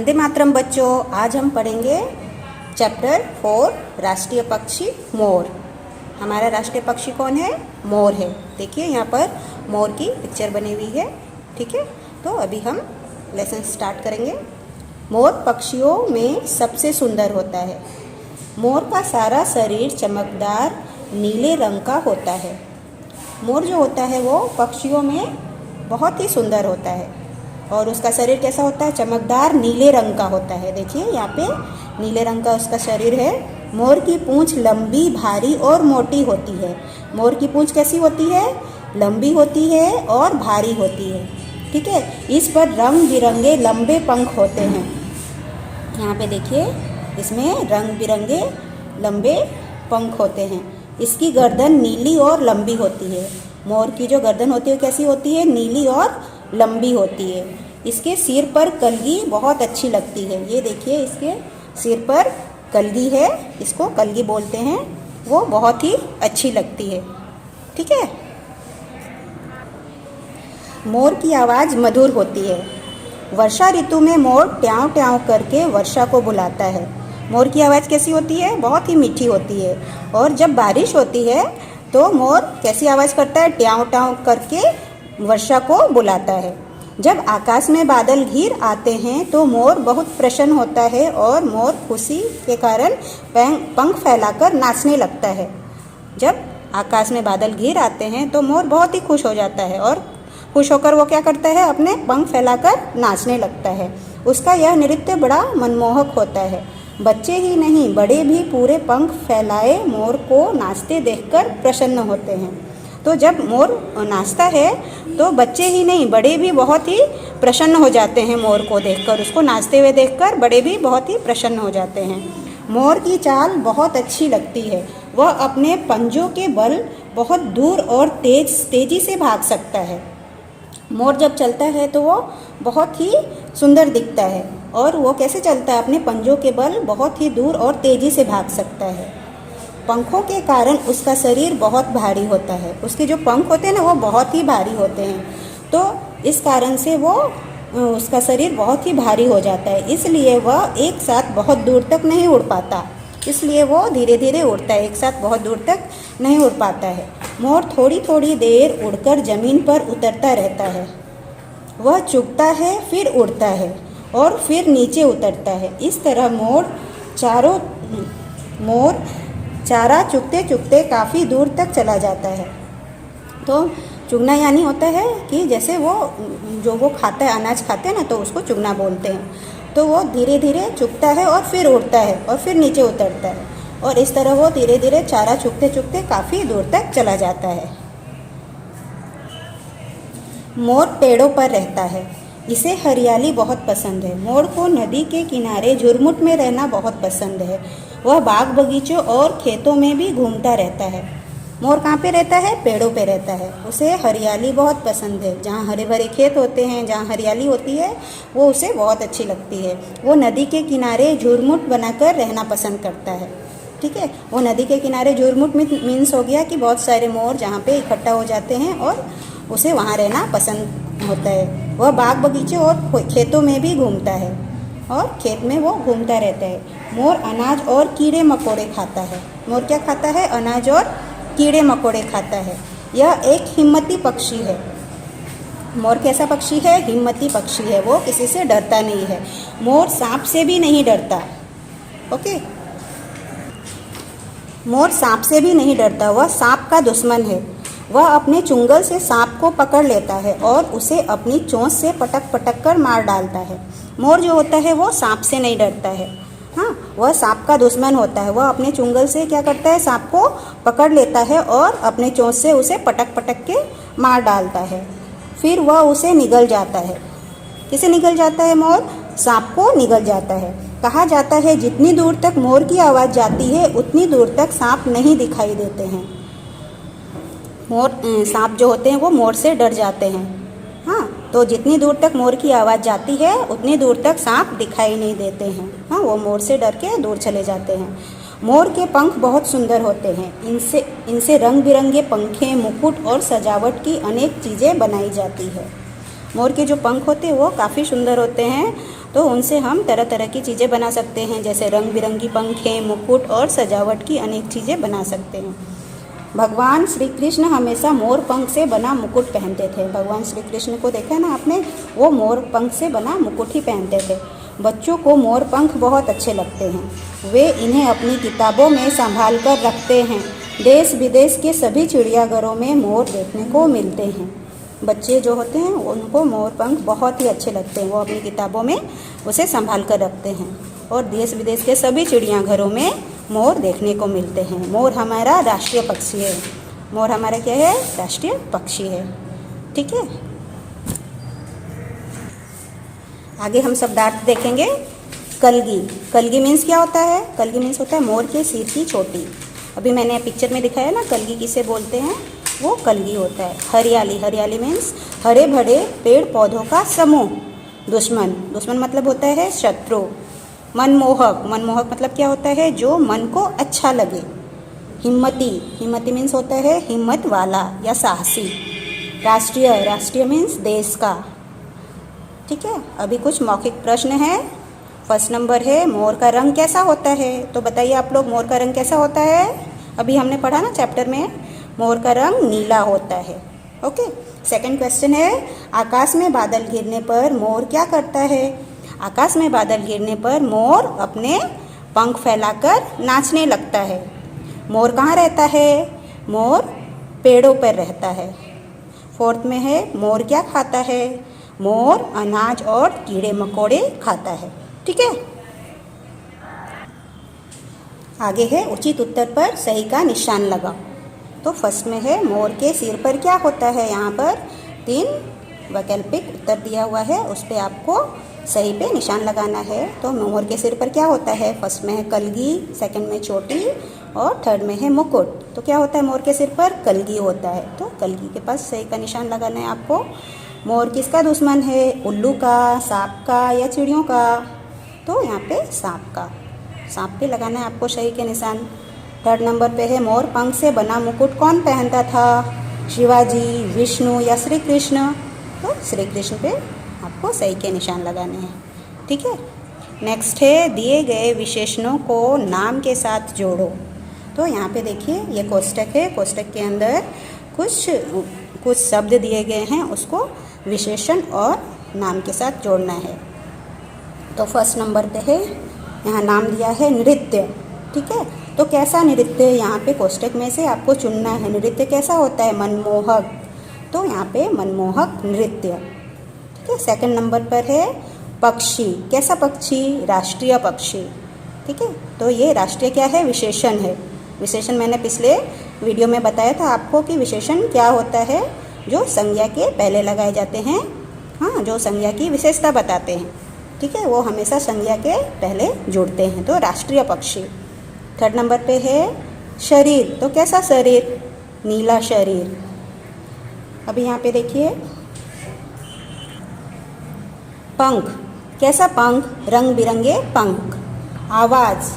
वंदे मातरम बच्चों, आज हम पढ़ेंगे चैप्टर 4 राष्ट्रीय पक्षी मोर। हमारा राष्ट्रीय पक्षी कौन है? मोर है। देखिए यहाँ पर मोर की पिक्चर बनी हुई है। ठीक है, तो अभी हम लेसन स्टार्ट करेंगे। मोर पक्षियों में सबसे सुंदर होता है। मोर का सारा शरीर चमकदार नीले रंग का होता है। मोर जो होता है वो पक्षियों में बहुत ही सुंदर होता है और उसका शरीर कैसा होता है? चमकदार नीले रंग का होता है। देखिए यहाँ पे नीले रंग का उसका शरीर है। मोर की पूंछ लंबी, भारी और मोटी होती है। मोर की पूंछ कैसी होती है? लंबी होती है और भारी होती है। ठीक है, इस पर रंग बिरंगे लंबे पंख होते हैं। यहाँ पे देखिए इसमें रंग बिरंगे लंबे पंख होते हैं। इसकी गर्दन नीली और लंबी होती है। मोर की जो गर्दन होती है कैसी होती है? नीली और लंबी होती है। इसके सिर पर कलगी बहुत अच्छी लगती है। ये देखिए इसके सिर पर कलगी है, इसको कलगी बोलते हैं। वो बहुत ही अच्छी लगती है। ठीक है, मोर की आवाज़ मधुर होती है। वर्षा ऋतु में मोर ट्याव ट्याव करके वर्षा को बुलाता है। मोर की आवाज़ कैसी होती है? बहुत ही मीठी होती है। और जब बारिश होती है तो मोर कैसी आवाज़ करता है? ट्याव ट्याव करके वर्षा को बुलाता है। जब आकाश में बादल घिर आते हैं तो मोर बहुत प्रसन्न होता है और मोर खुशी के कारण पंख फैलाकर नाचने लगता है। जब आकाश में बादल घिर आते हैं तो मोर बहुत ही खुश हो जाता है और खुश होकर वो क्या करता है? अपने पंख फैलाकर नाचने लगता है। उसका यह नृत्य बड़ा मनमोहक होता है। बच्चे ही नहीं बड़े भी पूरे पंख फैलाए मोर को नाचते देखकर प्रसन्न होते हैं। तो जब मोर नाचता है तो बच्चे ही नहीं बड़े भी बहुत ही प्रसन्न हो जाते हैं। मोर को देखकर, उसको नाचते हुए देखकर बड़े भी बहुत ही प्रसन्न हो जाते हैं। मोर की चाल बहुत अच्छी लगती है। वह अपने पंजों के बल बहुत दूर और तेजी से भाग सकता है। मोर जब चलता है तो वो बहुत ही सुंदर दिखता है और वो कैसे चलता है? अपने पंजों के बल बहुत ही दूर और तेजी से भाग सकता है। पंखों के कारण उसका शरीर बहुत भारी होता है। उसके जो पंख होते हैं ना वो बहुत ही भारी होते हैं, तो इस कारण से वो उसका शरीर बहुत ही भारी हो जाता है। इसलिए वह एक साथ बहुत दूर तक नहीं उड़ पाता। इसलिए वो धीरे धीरे उड़ता है, एक साथ बहुत दूर तक नहीं उड़ पाता है। मोर थोड़ी थोड़ी देर उड़कर ज़मीन पर उतरता रहता है। वह चुगता है, फिर उड़ता है और फिर नीचे उतरता है। इस तरह मोर चारा चुगते चुगते काफ़ी दूर तक चला जाता है। तो चुगना यानी होता है कि जैसे वो खाता है, अनाज खाते हैं ना, तो उसको चुगना बोलते हैं। तो वो धीरे धीरे चुगता है और फिर उड़ता है और फिर नीचे उतरता है और इस तरह वो धीरे धीरे चारा चुगते चुगते काफ़ी दूर तक चला जाता है। मोर पेड़ों पर रहता है। इसे हरियाली बहुत पसंद है। मोर को नदी के किनारे झुरमुट में रहना बहुत पसंद है। वह बाग बगीचों और खेतों में भी घूमता रहता है। मोर कहाँ पे रहता है? पेड़ों पे रहता है। उसे हरियाली बहुत पसंद है। जहाँ हरे भरे खेत होते हैं, जहाँ हरियाली होती है, वो उसे बहुत अच्छी लगती है। वो नदी के किनारे झुरमुट बनाकर रहना पसंद करता है। ठीक है, वो नदी के किनारे झुरमुट मीन्स हो गया कि बहुत सारे मोर जहाँ पे इकट्ठा हो जाते हैं और उसे वहाँ रहना पसंद होता है। वह बाग बगीचे और खेतों में भी घूमता है और खेत में वो घूमता रहता है। मोर अनाज और कीड़े मकोड़े खाता है। मोर क्या खाता है? अनाज और कीड़े मकोड़े खाता है। यह एक हिम्मती पक्षी है। मोर कैसा पक्षी है? हिम्मती पक्षी है। वो किसी से डरता नहीं है। मोर सांप से भी नहीं डरता। ओके, मोर सांप से भी नहीं डरता। वह सांप का दुश्मन है। वह अपने चुंगल से सांप को पकड़ लेता है और उसे अपनी चोंच से पटक पटक कर मार डालता है। मोर जो होता है वो सांप से नहीं डरता है। हाँ, वह सांप का दुश्मन होता है। वह अपने चुंगल से क्या करता है? सांप को पकड़ लेता है और अपने चोंच से उसे पटक पटक के मार डालता है। फिर वह उसे निगल जाता है। किसे निगल जाता है? मोर सांप को निगल जाता है। कहा जाता है जितनी दूर तक मोर की आवाज़ जाती है उतनी दूर तक सांप नहीं दिखाई देते हैं। सांप जो होते हैं वो मोर से डर जाते हैं। हाँ, तो जितनी दूर तक मोर की आवाज़ जाती है उतनी दूर तक सांप दिखाई नहीं देते हैं। हाँ, वो मोर से डर के दूर चले जाते हैं। मोर के पंख बहुत सुंदर होते हैं। इनसे रंग बिरंगे पंखे, मुकुट और सजावट की अनेक चीज़ें बनाई जाती है। मोर के जो पंख होते हैं वो काफ़ी सुंदर होते हैं तो उनसे हम तरह तरह की चीज़ें बना सकते हैं, जैसे रंग बिरंगी पंखें, मुकुट और सजावट की अनेक चीज़ें बना सकते हैं। भगवान श्री कृष्ण हमेशा मोर पंख से बना मुकुट पहनते थे। भगवान श्री कृष्ण को देखा है ना आपने, वो मोर पंख से बना मुकुट ही पहनते थे। बच्चों को मोर पंख बहुत अच्छे लगते हैं। वे इन्हें अपनी किताबों में संभाल कर रखते हैं। देश विदेश के सभी चिड़ियाघरों में मोर देखने को मिलते हैं। बच्चे जो होते हैं उनको मोर पंख बहुत ही अच्छे लगते हैं, वो अपनी किताबों में उसे संभाल कर रखते हैं। और देश विदेश के सभी चिड़ियाघरों में मोर देखने को मिलते हैं। मोर हमारा राष्ट्रीय पक्षी है। मोर हमारा क्या है? राष्ट्रीय पक्षी है। ठीक है, आगे हम शब्दार्थ देखेंगे। कलगी। कलगी मीन्स क्या होता है? कलगी मीन्स होता है मोर के सिर की चोटी। अभी मैंने पिक्चर में दिखाया ना कलगी किसे बोलते हैं, वो कलगी होता है। हरियाली। हरियाली मीन्स हरे भरे पेड़ पौधों का समूह। दुश्मन। दुश्मन मतलब होता है शत्रु। मनमोहक। मनमोहक मतलब क्या होता है? जो मन को अच्छा लगे। हिम्मती। हिम्मती मीन्स होता है हिम्मत वाला या साहसी। राष्ट्रीय। राष्ट्रीय मीन्स देश का। ठीक है, अभी कुछ मौखिक प्रश्न है। फर्स्ट नंबर है मोर का रंग कैसा होता है? तो बताइए आप लोग, मोर का रंग कैसा होता है? अभी हमने पढ़ा ना चैप्टर में, मोर का रंग नीला होता है। ओके। सेकंड क्वेश्चन है आकाश में बादल गिरने पर मोर क्या करता है? आकाश में बादल गिरने पर मोर अपने पंख फैलाकर नाचने लगता है। मोर कहाँ रहता है? मोर पेड़ों पर रहता है। फोर्थ में है मोर क्या खाता है? मोर अनाज और कीड़े मकोड़े खाता है। ठीक है, आगे है उचित उत्तर पर सही का निशान लगाओ। तो फर्स्ट में है मोर के सिर पर क्या होता है? यहाँ पर 3 वैकल्पिक उत्तर दिया हुआ है, उस पर आपको सही पे निशान लगाना है। तो मोर के सिर पर क्या होता है? फर्स्ट में है कलगी, सेकंड में चोटी और थर्ड में है मुकुट। तो क्या होता है मोर के सिर पर? कलगी होता है। तो कलगी के पास सही का निशान लगाना है आपको। मोर किसका दुश्मन है? उल्लू का, सांप का या चिड़ियों का? तो यहाँ पे सांप का। सांप पे लगाना है आपको सही के निशान। थर्ड नंबर पे है मोर पंख से बना मुकुट कौन पहनता था? शिवाजी, विष्णु या श्री कृष्ण? तो श्री कृष्ण पे आपको सही के निशान लगाने हैं। ठीक है, नेक्स्ट है दिए गए विशेषणों को नाम के साथ जोड़ो। तो यहाँ पे देखिए ये कोष्टक है, कोष्टक के अंदर कुछ शब्द दिए गए हैं, उसको विशेषण और नाम के साथ जोड़ना है। तो फर्स्ट नंबर पे है, यहाँ नाम दिया है नृत्य। ठीक है, तो कैसा नृत्य? यहाँ पे कोष्टक में से आपको चुनना है। नृत्य कैसा होता है? मनमोहक। तो यहाँ पे मनमोहक नृत्य। ठीक है, सेकंड नंबर पर है पक्षी। कैसा पक्षी? राष्ट्रीय पक्षी। ठीक है, तो ये राष्ट्रीय क्या है? विशेषण है। विशेषण मैंने पिछले वीडियो में बताया था आपको कि विशेषण क्या होता है, जो संज्ञा के पहले लगाए जाते हैं। हाँ, जो संज्ञा की विशेषता बताते हैं। ठीक है, वो हमेशा संज्ञा के पहले जुड़ते हैं। तो राष्ट्रीय पक्षी। थर्ड नंबर पे है शरीर। तो कैसा शरीर? नीला शरीर। अभी यहाँ पे देखिए पंख। कैसा पंख? रंग बिरंगे पंख। आवाज़,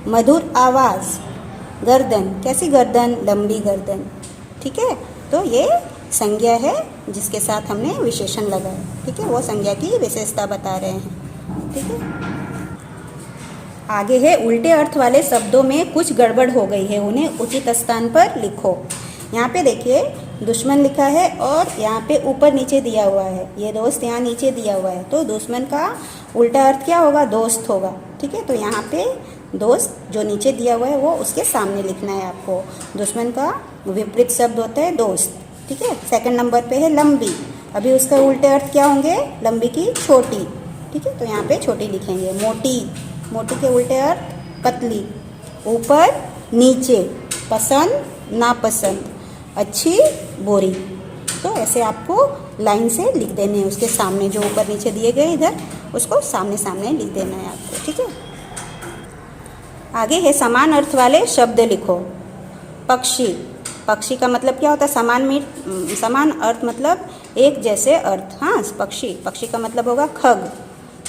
मधुर आवाज़। गर्दन। कैसी गर्दन? लंबी गर्दन। ठीक है, तो ये संज्ञा है जिसके साथ हमने विशेषण लगाया। ठीक है, वो संज्ञा की विशेषता बता रहे हैं। ठीक है, आगे है उल्टे अर्थ वाले शब्दों में कुछ गड़बड़ हो गई है, उन्हें उचित स्थान पर लिखो। यहाँ पे देखिए दुश्मन लिखा है और यहाँ पे ऊपर नीचे दिया हुआ है, ये दोस्त यहाँ नीचे दिया हुआ है। तो दुश्मन का उल्टा अर्थ क्या होगा? दोस्त होगा। ठीक है, तो यहाँ पे दोस्त जो नीचे दिया हुआ है वो उसके सामने लिखना है आपको। दुश्मन का विपरीत शब्द होता है दोस्त। ठीक है, सेकंड नंबर पे है लंबी। अभी उसका उल्टे अर्थ क्या होंगे? लंबी की छोटी। ठीक है, तो यहाँ पे छोटी लिखेंगे। मोटी। मोटी के उल्टे अर्थ पतली। ऊपर नीचे, पसंद नापसंद, अच्छी बुरी। तो ऐसे आपको लाइन से लिख देने हैं, उसके सामने जो ऊपर नीचे दिए गए इधर उसको सामने सामने लिख देना है आपको। ठीक है, आगे है समान अर्थ वाले शब्द लिखो। पक्षी। पक्षी का मतलब क्या होता है? समान अर्थ मतलब एक जैसे अर्थ। हाँ, पक्षी। पक्षी का मतलब होगा खग।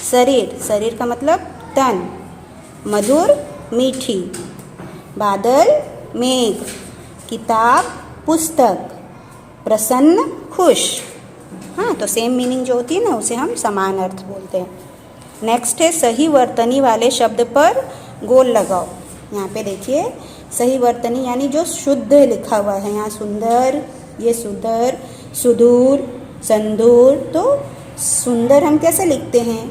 शरीर। शरीर का मतलब तन। मधुर मीठी। बादल मेघ। किताब पुस्तक। प्रसन्न खुश। हाँ, तो सेम मीनिंग जो होती है ना उसे हम समान अर्थ बोलते हैं। नेक्स्ट है सही वर्तनी वाले शब्द पर गोल लगाओ। यहाँ पे देखिए सही वर्तनी यानी जो शुद्ध लिखा हुआ है, यहाँ सुंदर, ये सुंदर, सुदूर, संदूर। तो सुंदर हम कैसे लिखते हैं,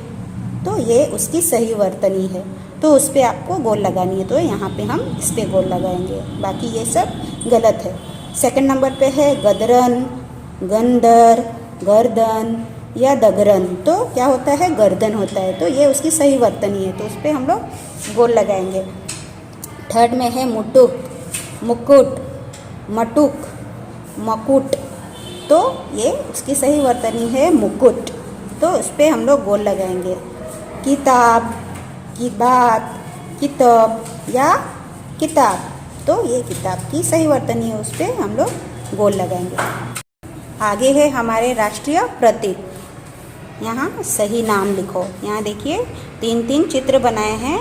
तो ये उसकी सही वर्तनी है, तो उस पर आपको गोल लगानी है, तो यहाँ पे हम इस पर गोल लगाएंगे, बाकी ये सब गलत है। सेकंड नंबर पे है गदरन, गंदर, गर्दन या दगरन। तो क्या होता है, गर्दन होता है, तो ये उसकी सही वर्तनी है, तो उस पर हम लोग गोल लगाएंगे। थर्ड में है मुटुक, मुकुट, मटुक, मकुट। तो ये उसकी सही वर्तनी है मुकुट, तो उस पर हम लोग गोल लगाएंगे। किताब, किबात, किताब या किताब, तो ये किताब की सही वर्तनी है, उस पर हम लोग गोल लगाएंगे। आगे है हमारे राष्ट्रीय प्रतीक। यहाँ सही नाम लिखो। यहाँ देखिए 3 चित्र बनाए हैं,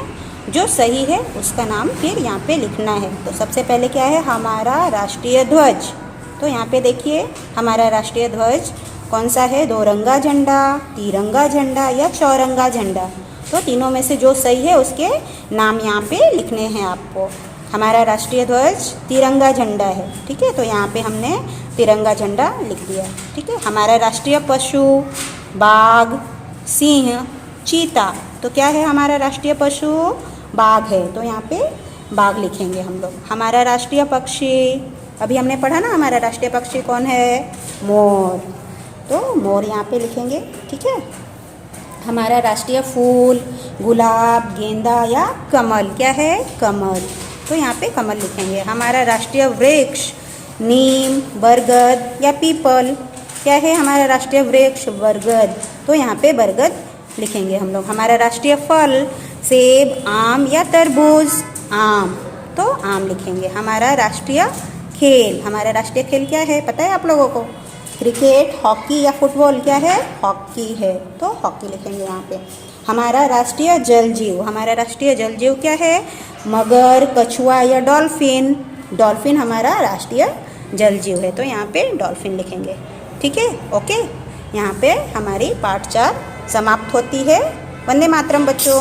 जो सही है उसका नाम फिर यहाँ पे लिखना है। तो सबसे पहले क्या है, हमारा राष्ट्रीय ध्वज। तो यहाँ पे देखिए हमारा राष्ट्रीय ध्वज कौन सा है, 2 रंगा झंडा, तिरंगा झंडा या चौरंगा झंडा। तो तीनों में से जो सही है उसके नाम यहाँ पे लिखने हैं आपको। हमारा राष्ट्रीय ध्वज तिरंगा झंडा है, ठीक है, तो यहाँ पे हमने तिरंगा झंडा लिख दिया, ठीक है। हमारा राष्ट्रीय पशु बाघ, सिंह, चीता। तो क्या है हमारा राष्ट्रीय पशु, बाघ है, तो यहाँ पे बाघ लिखेंगे हम लोग। हमारा राष्ट्रीय पक्षी, अभी हमने पढ़ा ना, हमारा राष्ट्रीय पक्षी कौन है, मोर, तो मोर यहाँ पे लिखेंगे, ठीक है। हमारा राष्ट्रीय फूल गुलाब, गेंदा या कमल, क्या है, कमल, तो यहाँ पे कमल लिखेंगे। हमारा राष्ट्रीय वृक्ष नीम, बरगद या पीपल, क्या है हमारा राष्ट्रीय वृक्ष, बरगद, तो यहाँ पे बरगद लिखेंगे हम लोग। हमारा राष्ट्रीय फल सेब, आम या तरबूज, आम, तो आम लिखेंगे। हमारा राष्ट्रीय खेल, हमारा राष्ट्रीय खेल क्या है पता है आप लोगों को, क्रिकेट, हॉकी या फुटबॉल, क्या है, हॉकी है, तो हॉकी लिखेंगे यहाँ पे। हमारा राष्ट्रीय जल जीव, हमारा राष्ट्रीय जल जीव क्या है, मगर, कछुआ या डॉल्फिन, डॉल्फिन हमारा राष्ट्रीय जल जीव है, तो यहाँ पे डॉल्फिन लिखेंगे, ठीक है, ओके। यहाँ पे हमारी पाठ 4 समाप्त होती है। वंदे मातरम बच्चों।